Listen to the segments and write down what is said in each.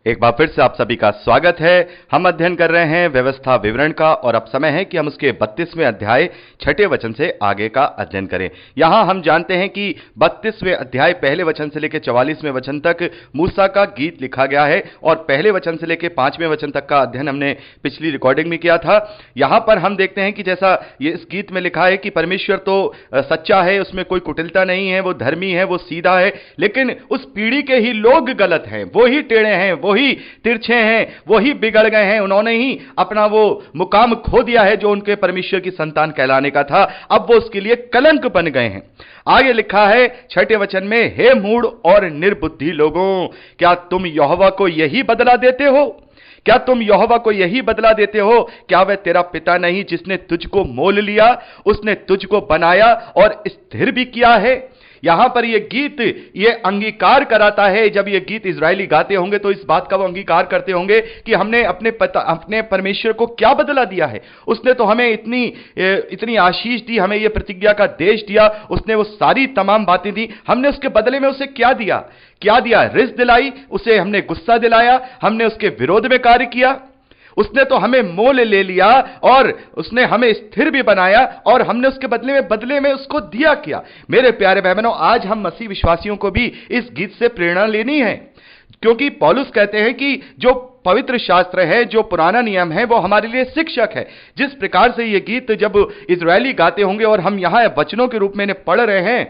एक बार फिर से आप सभी का स्वागत है। हम अध्ययन कर रहे हैं व्यवस्था विवरण का और अब समय है कि हम उसके 32वें अध्याय 6ठे वचन से आगे का अध्ययन करें। यहां हम जानते हैं कि 32वें अध्याय पहले वचन से लेकर 44वें वचन तक मूसा का गीत लिखा गया है और पहले वचन से लेकर 5वें वचन तक का अध्ययन हमने पिछली रिकॉर्डिंग में किया था। यहां पर हम देखते हैं कि जैसा ये इस गीत में लिखा है कि परमेश्वर तो सच्चा है, उसमें कोई कुटिलता नहीं है, वो धर्मी है, वो सीधा है, लेकिन उस पीढ़ी के ही लोग गलत हैं, वो ही टेढ़े हैं, वो ही तिरछे हैं, वो ही बिगड़ गए हैं। उन्होंने ही अपना वो मुकाम खो दिया है जो उनके परमेश्वर की संतान कहलाने का था। अब वो उसके लिए कलंक बन गए हैं। आगे लिखा है 6ठे वचन में, हे मूढ़ और निर्बुद्धि लोगों, क्या तुम यहोवा को यही बदला देते हो? क्या तुम यहोवा को यही बदला देते हो? क्या वह तेरा पिता नहीं जिसने तुझको मोल लिया, उसने तुझको बनाया और स्थिर भी किया है? यहां पर यह गीत ये अंगीकार कराता है। जब यह गीत इजरायली गाते होंगे तो इस बात का वो अंगीकार करते होंगे कि हमने अपने परमेश्वर को क्या बदला दिया है। उसने तो हमें इतनी आशीष दी, हमें यह प्रतिज्ञा का देश दिया, उसने वो सारी तमाम बातें दी, हमने उसके बदले में उसे क्या दिया? क्या दिया? रिस दिलाई, उसे हमने गुस्सा दिलाया, हमने उसके विरोध में कार्य किया। उसने तो हमें मोल ले लिया और उसने हमें स्थिर भी बनाया और हमने उसके बदले में उसको दिया क्या? मेरे प्यारे बहनों, आज हम मसीह विश्वासियों को भी इस गीत से प्रेरणा लेनी है, क्योंकि पौलुस कहते हैं कि जो पवित्र शास्त्र है, जो पुराना नियम है, वो हमारे लिए शिक्षक है। जिस प्रकार से ये गीत जब इजरायली गाते होंगे और हम यहां वचनों के रूप में इन्हें पढ़ रहे हैं,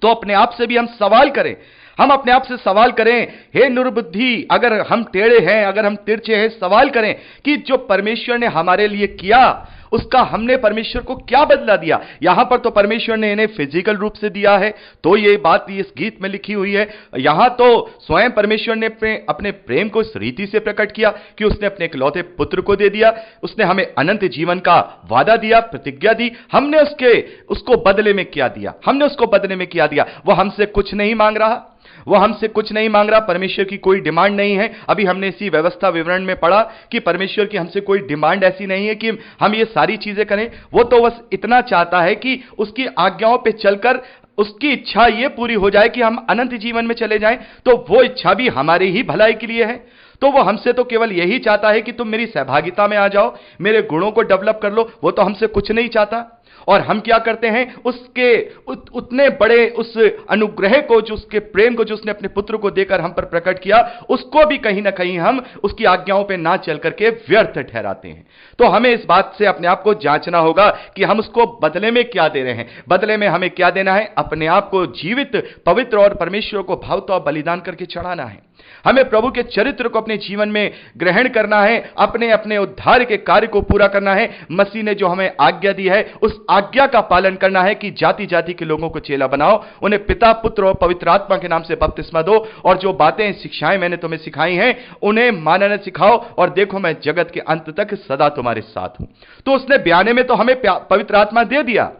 तो अपने आप से भी हम सवाल करें, हम अपने आप से सवाल करें, हे निर्बुद्धि, अगर हम टेढ़े हैं, अगर हम तिरछे हैं, सवाल करें कि जो परमेश्वर ने हमारे लिए किया उसका हमने परमेश्वर को क्या बदला दिया? यहां पर तो परमेश्वर ने इन्हें फिजिकल रूप से दिया है, तो ये बात इस गीत में लिखी हुई है। यहां तो स्वयं परमेश्वर ने अपने प्रेम को इस रीति से प्रकट किया कि उसने अपने इकलौते पुत्र को दे दिया, उसने हमें अनंत जीवन का वादा दिया, प्रतिज्ञा दी। हमने उसको बदले में क्या दिया? हमने उसको बदले में क्या दिया? वो हमसे कुछ नहीं मांग रहा, वो हमसे कुछ नहीं मांग रहा। परमेश्वर की कोई डिमांड नहीं है। अभी हमने इसी व्यवस्था विवरण में पढ़ा कि परमेश्वर की हमसे कोई डिमांड ऐसी नहीं है कि हम ये सारी चीजें करें। वो तो बस इतना चाहता है कि उसकी आज्ञाओं पे चलकर उसकी इच्छा ये पूरी हो जाए कि हम अनंत जीवन में चले जाएं। तो वो इच्छा भी हमारी ही भलाई के लिए है। तो वो हमसे तो केवल यही चाहता है कि तुम मेरी सहभागिता में आ जाओ, मेरे गुणों को डेवलप कर लो। वो तो हमसे कुछ नहीं चाहता। और हम क्या करते हैं? उसके उतने बड़े उस अनुग्रह को, जो उसके प्रेम को, जो उसने अपने पुत्र को देकर हम पर प्रकट किया, उसको भी कहीं ना कहीं हम उसकी आज्ञाओं पे ना चल करके व्यर्थ ठहराते हैं। तो हमें इस बात से अपने आप को जांचना होगा कि हम उसको बदले में क्या दे रहे हैं। बदले में हमें क्या देना है? अपने आप को जीवित, पवित्र और परमेश्वर को भावता बलिदान करके चढ़ाना है। हमें प्रभु के चरित्र को अपने जीवन में ग्रहण करना है, अपने उद्धार के कार्य को पूरा करना है। मसीह ने जो हमें आज्ञा दी है, उस आज्ञा का पालन करना है कि जाति जाति के लोगों को चेला बनाओ, उन्हें पिता, पुत्र और पवित्र आत्मा के नाम से बपतिस्मा दो, और जो बातें, शिक्षाएं मैंने तुम्हें सिखाई हैं उन्हें मानना सिखाओ, और देखो मैं जगत के अंत तक सदा तुम्हारे साथ हूं। तो उसने बयाने में तो हमें पवित्र आत्मा दे दिया,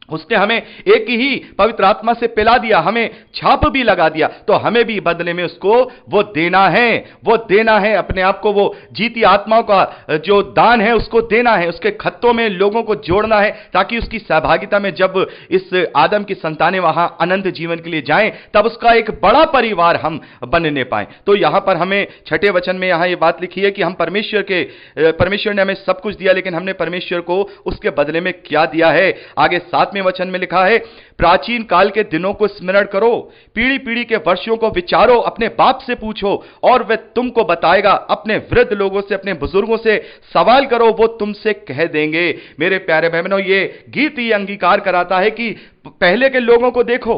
उसने हमें एक ही पवित्र आत्मा से पिला दिया, हमें छाप भी लगा दिया। तो हमें भी बदले में उसको वो देना है अपने आप को, वो जीती आत्माओं का जो दान है उसको देना है, उसके खत्तों में लोगों को जोड़ना है, ताकि उसकी सहभागिता में जब इस आदम की संतानें वहां अनंत जीवन के लिए जाएं, तब उसका एक बड़ा परिवार हम बनने पाए। तो यहां पर हमें 6ठे वचन में यहां ये बात लिखी है कि हम परमेश्वर ने हमें सब कुछ दिया, लेकिन हमने परमेश्वर को उसके बदले में क्या दिया है? आगे 7वें वचन में लिखा है, प्राचीन काल के दिनों को स्मरण करो, पीढ़ी पीढ़ी के वर्षों को विचारो, अपने बाप से पूछो और वह तुमको बताएगा, अपने वृद्ध लोगों से, अपने बुजुर्गों से सवाल करो, वो तुमसे कह देंगे। मेरे प्यारे बहनों, ये गीत ही अंगीकार कराता है कि पहले के लोगों को देखो,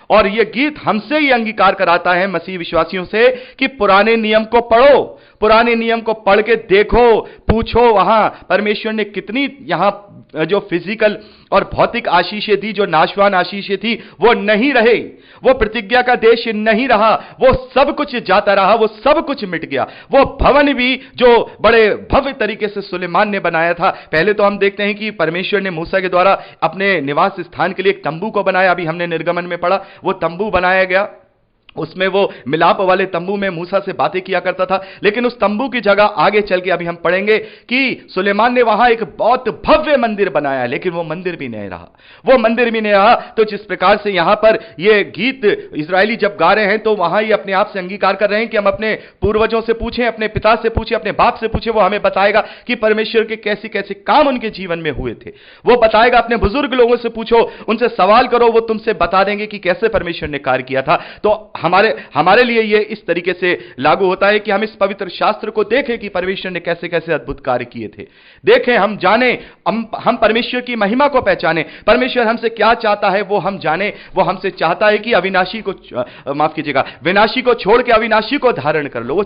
और यह गीत हमसे ही अंगीकार कराता है, मसीह विश्वासियों से, कि पुराने नियम को पढ़ो, पुराने नियम को पढ़ के देखो, पूछो वहां परमेश्वर ने कितनी यहां जो फिजिकल और भौतिक आशीषें दी, जो नाशवान आशीषें थी, वो नहीं रहे, वो प्रतिज्ञा का देश नहीं रहा, वो सब कुछ जाता रहा, वो सब कुछ मिट गया। वो भवन भी जो बड़े भव्य तरीके से सुलेमान ने बनाया था, पहले तो हम देखते हैं कि परमेश्वर ने मूसा के द्वारा अपने निवास स्थान के लिए एक तंबू को बनाया। अभी हमने निर्गमन में पढ़ा, वो तंबू बनाया गया, उसमें वो मिलाप वाले तंबू में मूसा से बातें किया करता था, लेकिन उस तंबू की जगह आगे चल के अभी हम पढ़ेंगे कि सुलेमान ने वहां एक बहुत भव्य मंदिर बनाया, लेकिन वो मंदिर भी नहीं रहा, वो मंदिर भी नहीं रहा। तो जिस प्रकार से यहां पर ये गीत इजरायली जब गा रहे हैं, तो वहां ये अपने आप से अंगीकार कर रहे हैं कि हम अपने पूर्वजों से पूछें, अपने पिता से पूछें, अपने बाप से पूछें, वो हमें बताएगा कि परमेश्वर के कैसे कैसे काम उनके जीवन में हुए थे। वो बताएगा, अपने बुजुर्ग लोगों से पूछो, उनसे सवाल करो, वो तुमसे बता देंगे कि कैसे परमेश्वर ने कार्य किया था। तो हमारे लिए यह इस तरीके से लागू होता है कि हम इस पवित्र शास्त्र को देखें कि परमेश्वर ने कैसे कैसे अद्भुत कार्य किए थे, देखें, हम जाने, हम परमेश्वर की महिमा को पहचाने, परमेश्वर हमसे क्या चाहता है वो हम जाने। वो हमसे चाहता है कि अविनाशी को, माफ कीजिएगा, विनाशी को छोड़ के अविनाशी को धारण कर लो। वो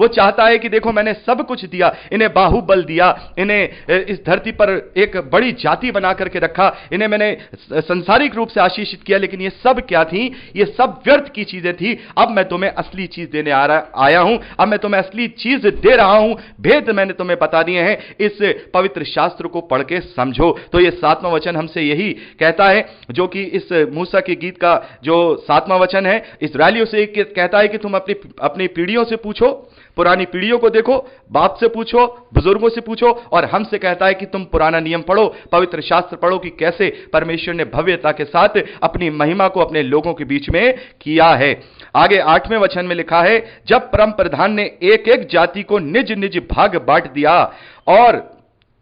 चाहता है कि देखो, मैंने सब कुछ दिया, इन्हें बाहुबल दिया, इन्हें इस धरती पर एक बड़ी जाति बना करके रखा, इन्हें मैंने संसारिक रूप से आशीषित किया, लेकिन ये सब क्या थी? ये सब व्यर्थ की चीजें थी। अब मैं तुम्हें असली चीज देने आया हूं, अब मैं तुम्हें असली चीज दे रहा हूं, भेद मैंने तुम्हें बता दिए हैं, इस पवित्र शास्त्र को पढ़ के समझो। तो ये 7वां वचन हमसे यही कहता है, जो कि इस मूसा के गीत का जो 7वां वचन है, इस्राएलियों से कहता है कि तुम अपनी पीढ़ियों से पूछो, पुरानी पीढ़ियों को देखो, बाप से पूछो, बुजुर्गों से पूछो, और हमसे कहता है कि तुम पुराना नियम पढ़ो, पवित्र शास्त्र पढ़ो कि कैसे परमेश्वर ने भव्यता के साथ अपनी महिमा को अपने लोगों के बीच में किया है। आगे 8वें वचन में लिखा है, जब परम प्रधान ने एक एक जाति को निज निज भाग बांट दिया और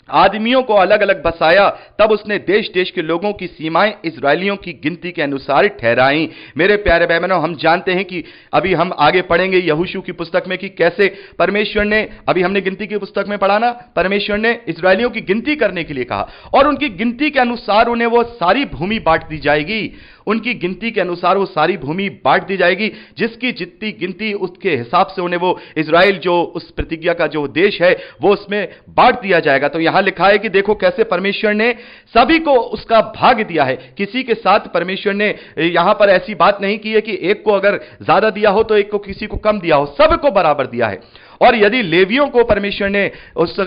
आदमियों को अलग अलग बसाया, तब उसने देश देश के लोगों की सीमाएं इजरायलियों की गिनती के अनुसार ठहराई। मेरे प्यारे भाई बहनों, हम जानते हैं कि अभी हम आगे पढ़ेंगे यहोशू की पुस्तक में कि कैसे परमेश्वर ने, अभी हमने गिनती की पुस्तक में पढ़ा ना, परमेश्वर ने इजरायलियों की गिनती करने के लिए कहा, और उनकी गिनती के अनुसार उन्हें वो सारी भूमि बांट दी जाएगी। उनकी गिनती के अनुसार वो सारी भूमि बांट दी जाएगी, जिसकी जितनी गिनती उसके हिसाब से उन्हें वो इजराइल, जो उस प्रतिज्ञा का जो देश है, वो उसमें बांट दिया जाएगा। तो यहां लिखा है कि देखो कैसे परमेश्वर ने सभी को उसका भाग दिया है। किसी के साथ परमेश्वर ने यहां पर ऐसी बात नहीं की है कि एक को अगर ज्यादा दिया हो तो एक को, किसी को कम दिया हो, सबको बराबर दिया है। और यदि लेवियों को परमेश्वर ने उस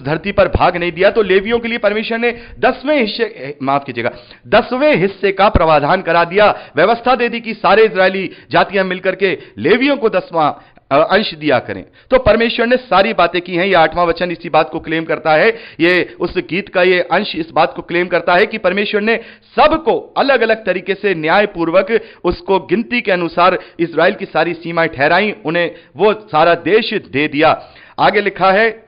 धरती पर भाग नहीं दिया, तो लेवियों के लिए परमेश्वर ने 10वें हिस्से का प्रावधान करा दिया, व्यवस्था दे दी कि सारे इजरायली जातियां मिलकर के लेवियों को 10वां अंश दिया करें। तो परमेश्वर ने सारी बातें की हैं। ये 8वां वचन इसी बात को क्लेम करता है, ये उस गीत का ये अंश इस बात को क्लेम करता है कि परमेश्वर ने सबको अलग अलग तरीके से न्यायपूर्वक उसको गिनती के अनुसार इजराइल की सारी सीमाएं ठहराई, उन्हें वो सारा देश दे दिया। आगे लिखा है,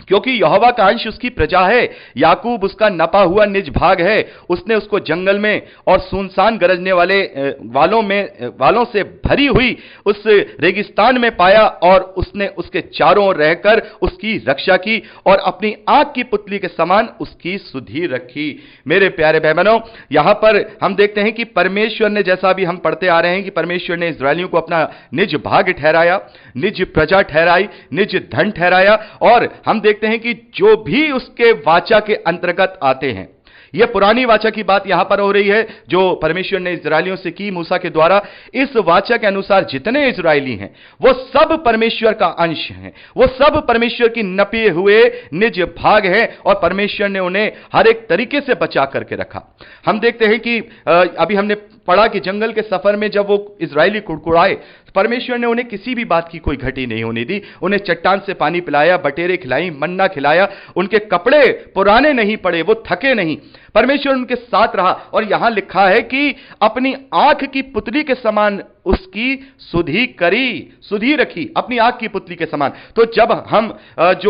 क्योंकि यहोवा का अंश उसकी प्रजा है, याकूब उसका नपा हुआ निज भाग है। उसने उसको जंगल में और सुनसान गरजने वालों से भरी हुई उस रेगिस्तान में पाया, और उसने उसके चारों ओर रहकर उसकी रक्षा की और अपनी आंख की पुतली के समान उसकी सुधि रखी। मेरे प्यारे भाई बहनों, यहां पर हम देखते हैं कि परमेश्वर ने, जैसा भी हम पढ़ते आ रहे हैं कि परमेश्वर ने इस्राएलियों को अपना निज भाग ठहराया, निज प्रजा ठहराई, निज धन ठहराया, और हम देखते हैं कि जो भी उसके वाचा के अंतर्गत आते हैं, यह पुरानी वाचा की बात यहां पर हो रही है जो परमेश्वर ने इजरायलियों से की मूसा के द्वारा। इस वाचा के अनुसार जितने इजरायली हैं वो सब परमेश्वर का अंश हैं, वो सब परमेश्वर की नपे हुए निज भाग हैं, और परमेश्वर ने उन्हें हर एक तरीके से बचा करके रखा। हम देखते हैं कि अभी हमने पढ़ा कि जंगल के सफर में जब वो इजरायली कुड़कुड़ाए, परमेश्वर ने उन्हें किसी भी बात की कोई घटी नहीं होने दी। उन्हें चट्टान से पानी पिलाया, बटेरे खिलाई, मन्ना खिलाया, उनके कपड़े पुराने नहीं पड़े, वो थके नहीं, परमेश्वर उनके साथ रहा। और यहां लिखा है कि अपनी आंख की पुतली के समान उसकी सुधि रखी, अपनी आंख की पुतली के समान। तो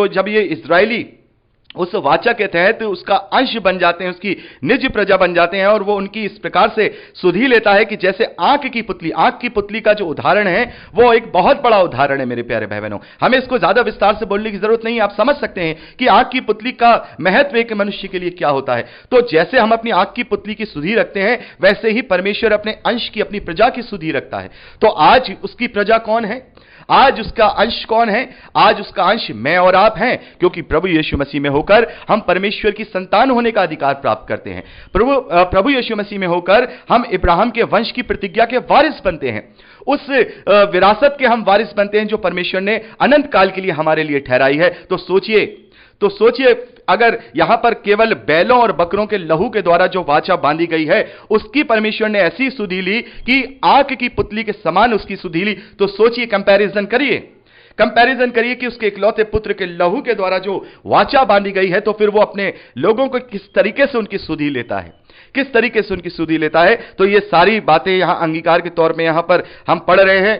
जब ये इजरायली उस वाचा के तहत उसका अंश बन जाते हैं, उसकी निज प्रजा बन जाते हैं, और वो उनकी इस प्रकार से सुधि लेता है कि जैसे आंख की पुतली का जो उदाहरण है वो एक बहुत बड़ा उदाहरण है। मेरे प्यारे भाई बहनों, हमें इसको ज्यादा विस्तार से बोलने की जरूरत नहीं, आप समझ सकते हैं कि आंख की पुतली का महत्व एक मनुष्य के लिए क्या होता है। तो जैसे हम अपनी आंख की पुतली की सुधि रखते हैं, वैसे ही परमेश्वर अपने अंश की, अपनी प्रजा की सुधि रखता है। तो आज उसकी प्रजा कौन है? आज उसका अंश कौन है? आज उसका अंश मैं और आप हैं, क्योंकि प्रभु यीशु मसीह में होकर हम परमेश्वर की संतान होने का अधिकार प्राप्त करते हैं। प्रभु यीशु मसीह में होकर हम इब्राहिम के वंश की प्रतिज्ञा के वारिस बनते हैं, उस विरासत के हम वारिस बनते हैं जो परमेश्वर ने अनंत काल के लिए हमारे लिए ठहराई है। तो तो सोचिए, अगर यहां पर केवल बैलों और बकरों के लहू के द्वारा जो वाचा बांधी गई है उसकी परमेश्वर ने ऐसी सुधि ली कि आंख की पुतली के समान उसकी सुधि ली, तो सोचिए, कंपैरिजन करिए कि उसके इकलौते पुत्र के लहू के द्वारा जो वाचा बांधी गई है, तो फिर वो अपने लोगों को किस तरीके से उनकी सुधि लेता है, किस तरीके से उनकी सुधि लेता है। तो ये सारी बातें यहां अंगीकार के तौर पे यहां पर हम पढ़ रहे हैं,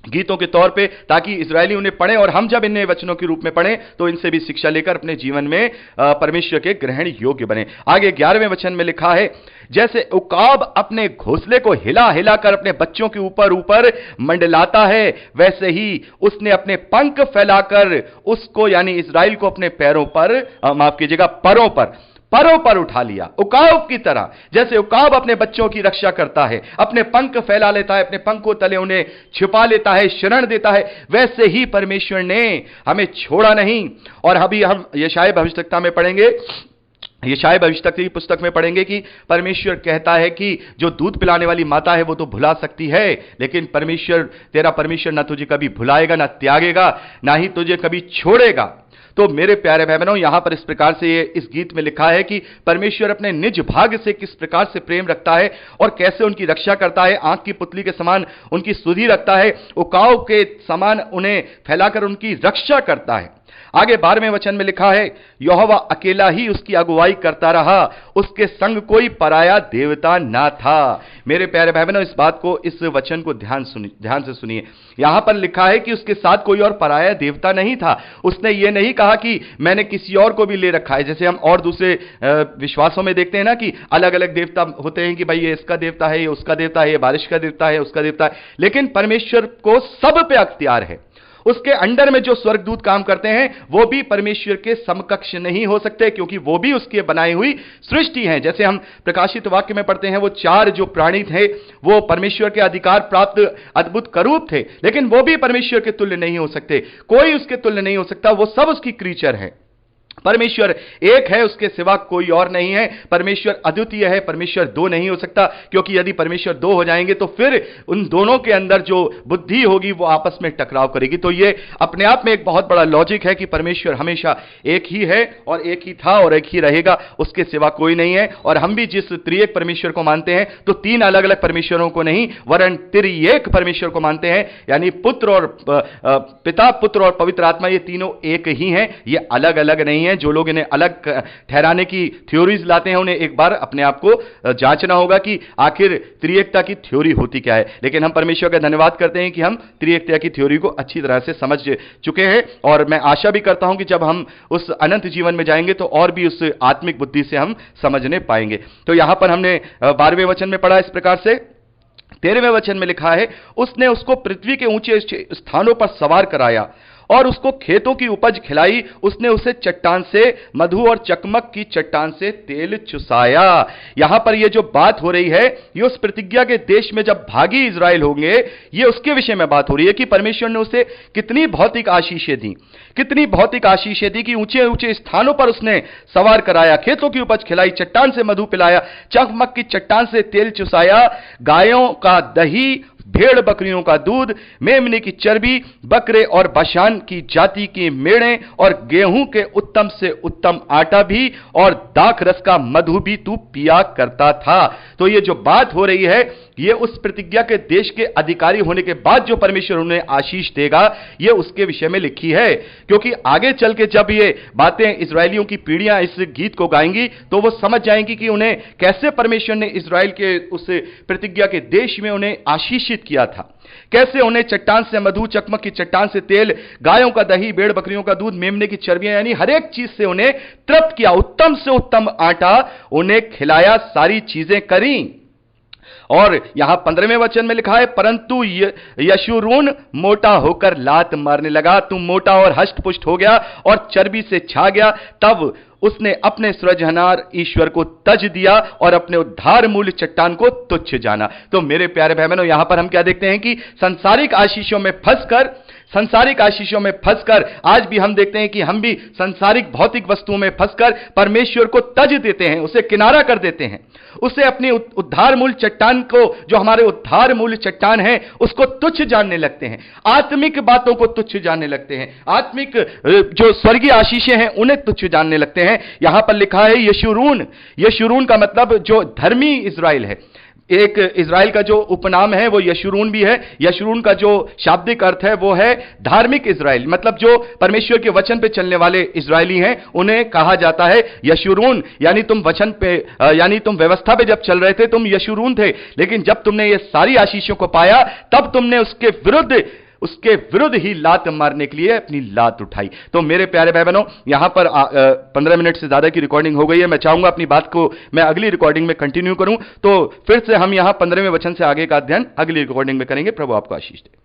गीतों के तौर पे, ताकि इजरायली उन्हें पढ़ें और हम जब इन्हें वचनों के रूप में पढ़ें तो इनसे भी शिक्षा लेकर अपने जीवन में परमेश्वर के ग्रहण योग्य बने। आगे 11वें वचन में लिखा है, जैसे उकाब अपने घोंसले को हिला हिलाकर अपने बच्चों के ऊपर ऊपर मंडलाता है, वैसे ही उसने अपने पंख फैलाकर उसको यानी इजराइल को अपने पैरों पर, माफ कीजिएगा, परों पर उठा लिया। उकाब की तरह, जैसे उकाब अपने बच्चों की रक्षा करता है, अपने पंख फैला लेता है, अपने पंखों तले उन्हें छिपा लेता है, शरण देता है, वैसे ही परमेश्वर ने हमें छोड़ा नहीं। और अभी हम यशायाह भविष्यवक्ता में पढ़ेंगे, यशायाह भविष्यवक्ता की पुस्तक में पढ़ेंगे कि परमेश्वर कहता है कि जो दूध पिलाने वाली माता है वो तो भुला सकती है, लेकिन तेरा परमेश्वर ना तुझे कभी भुलाएगा, ना त्यागेगा, ना ही तुझे कभी छोड़ेगा। तो मेरे प्यारे भाई बहनों, यहां पर इस प्रकार से इस गीत में लिखा है कि परमेश्वर अपने निज भाग से किस प्रकार से प्रेम रखता है और कैसे उनकी रक्षा करता है। आंख की पुतली के समान उनकी सुधि रखता है, उकाव के समान उन्हें फैलाकर उनकी रक्षा करता है। आगे 12वें वचन में लिखा है, यहोवा अकेला ही उसकी अगुवाई करता रहा, उसके संग कोई पराया देवता ना था। मेरे प्यारे भाई बहनों, इस बात को, इस वचन को ध्यान से सुनिए। यहां पर लिखा है कि उसके साथ कोई और पराया देवता नहीं था। उसने ये नहीं कहा कि मैंने किसी और को भी ले रखा है, जैसे हम और दूसरे विश्वासों में देखते हैं ना कि अलग अलग देवता होते हैं कि भाई ये इसका देवता है, ये उसका देवता है, ये बारिश का देवता है, उसका देवता है। लेकिन परमेश्वर को सब पे अख्तियार है। उसके अंडर में जो स्वर्गदूत काम करते हैं वो भी परमेश्वर के समकक्ष नहीं हो सकते, क्योंकि वो भी उसके बनाई हुई सृष्टि हैं। जैसे हम प्रकाशित वाक्य में पढ़ते हैं, वो 4 जो प्राणी थे वो परमेश्वर के अधिकार प्राप्त अद्भुत करूप थे, लेकिन वो भी परमेश्वर के तुल्य नहीं हो सकते, कोई उसके तुल्य नहीं हो सकता। वो सब उसकी क्रीचर है। परमेश्वर एक है, उसके सिवा कोई और नहीं है। परमेश्वर अद्वितीय है, परमेश्वर 2 नहीं हो सकता, क्योंकि यदि परमेश्वर 2 हो जाएंगे तो फिर उन दोनों के अंदर जो बुद्धि होगी वो आपस में टकराव करेगी। तो ये अपने आप में एक बहुत बड़ा लॉजिक है कि परमेश्वर हमेशा एक ही है और एक ही था और एक ही रहेगा, उसके सिवा कोई नहीं है। और हम भी जिस त्रिएक परमेश्वर को मानते हैं तो 3 अलग अलग परमेश्वरों को नहीं, वरन त्रिएक परमेश्वर को मानते हैं, यानी पुत्र और पिता, पुत्र और पवित्र आत्मा, ये तीनों एक ही हैं, ये अलग अलग नहीं है। जो लोग इन्हें अलग ठहराने की थ्योरीज लाते हैं उन्हें एक बार अपने आप को जांचना होगा कि आखिर त्रिएकता की थ्योरी होती क्या है। लेकिन हम परमेश्वर का धन्यवाद करते हैं कि हम त्रिएकता की थ्योरी को अच्छी तरह से समझ चुके हैं, और मैं आशा भी करता हूं कि जब हम उस अनंत जीवन में जाएंगे तो और भी उस आत्मिक बुद्धि से हम समझने पाएंगे। तो यहां पर हमने 12वें वचन में पढ़ा इस प्रकार से। 13वें वचन में लिखा है, उसने उसको पृथ्वी के ऊंचे स्थानों पर सवार कराया और उसको खेतों की उपज खिलाई। उसने उसे चट्टान से मधु और चकमक की चट्टान से तेल चुसाया। यहां पर यह जो बात हो रही है ये उस प्रतिज्ञा के देश में जब भागी इजराइल होंगे, ये उसके विषय में बात हो रही है कि परमेश्वर ने उसे कितनी भौतिक आशीषें दी, कितनी भौतिक आशीषें दी कि ऊंचे ऊंचे स्थानों पर उसने सवार कराया, खेतों की उपज खिलाई, चट्टान से मधु पिलाया, चकमक की चट्टान से तेल चुसाया, गायों का दही, भेड़ बकरियों का दूध, मेमने की चर्बी, बकरे और बशान की जाति की मेढ़े और गेहूं के उत्तम से उत्तम आटा भी और दाख रस का मधु भी तू पिया करता था। तो ये जो बात हो रही है ये उस प्रतिज्ञा के देश के अधिकारी होने के बाद जो परमेश्वर उन्हें आशीष देगा ये उसके विषय में लिखी है, क्योंकि आगे चल के जब ये बातें इजरायलियों की पीढ़ियां इस गीत को गाएंगी तो वो समझ जाएंगी कि उन्हें कैसे परमेश्वर ने इजराइल के उस प्रतिज्ञा के देश में उन्हें आशीषित किया था, कैसे उन्हें चट्टान से मधु, चकमक की चट्टान से तेल, गायों का दही, भेड़ बकरियों का दूध, मेमने की चर्बियां, यानी हर एक चीज से उन्हें तृप्त किया, उत्तम से उत्तम आटा उन्हें खिलाया, सारी चीजें करी। और यहां 15वें वचन में लिखा है, परंतु यशूरून मोटा होकर लात मारने लगा, तू मोटा और हष्ट पुष्ट हो गया और चर्बी से छा गया। तब उसने अपने सृजनहार ईश्वर को तज दिया और अपने उद्धार मूल्य चट्टान को तुच्छ जाना। तो मेरे प्यारे भाई बहनों, यहां पर हम क्या देखते हैं कि संसारिक आशीषों में फंसकर संसारिक आशीषों में फंसकर आज भी हम देखते हैं कि हम भी संसारिक भौतिक वस्तुओं में फंसकर परमेश्वर को तज देते हैं, उसे किनारा कर देते हैं, उसे अपनी उद्धार मूल चट्टान को, जो हमारे उद्धार मूल चट्टान है, उसको तुच्छ जानने लगते हैं, आत्मिक बातों को तुच्छ जानने लगते हैं, आत्मिक जो स्वर्गीय आशीषें हैं उन्हें तुच्छ जानने लगते हैं। यहां पर लिखा है यशूरून। यशूरून का मतलब जो धर्मी इज़राइल है। एक इज़राइल का जो उपनाम है वो यशूरून भी है। यशूरून का जो शाब्दिक अर्थ है वो है धार्मिक इज़राइल, मतलब जो परमेश्वर के वचन पे चलने वाले इज़राइली हैं उन्हें कहा जाता है यशूरून। यानी तुम वचन पे, यानी तुम व्यवस्था पे जब चल रहे थे तुम यशूरून थे, लेकिन जब तुमने ये सारी आशीषों को पाया तब तुमने उसके विरुद्ध ही लात मारने के लिए अपनी लात उठाई। तो मेरे प्यारे भाई बहनों, यहां पर 15 मिनट से ज्यादा की रिकॉर्डिंग हो गई है। मैं चाहूंगा अपनी बात को मैं अगली रिकॉर्डिंग में कंटिन्यू करूं, तो फिर से हम यहां 15वें वचन से आगे का अध्ययन अगली रिकॉर्डिंग में करेंगे। प्रभु आपको आशीष दे।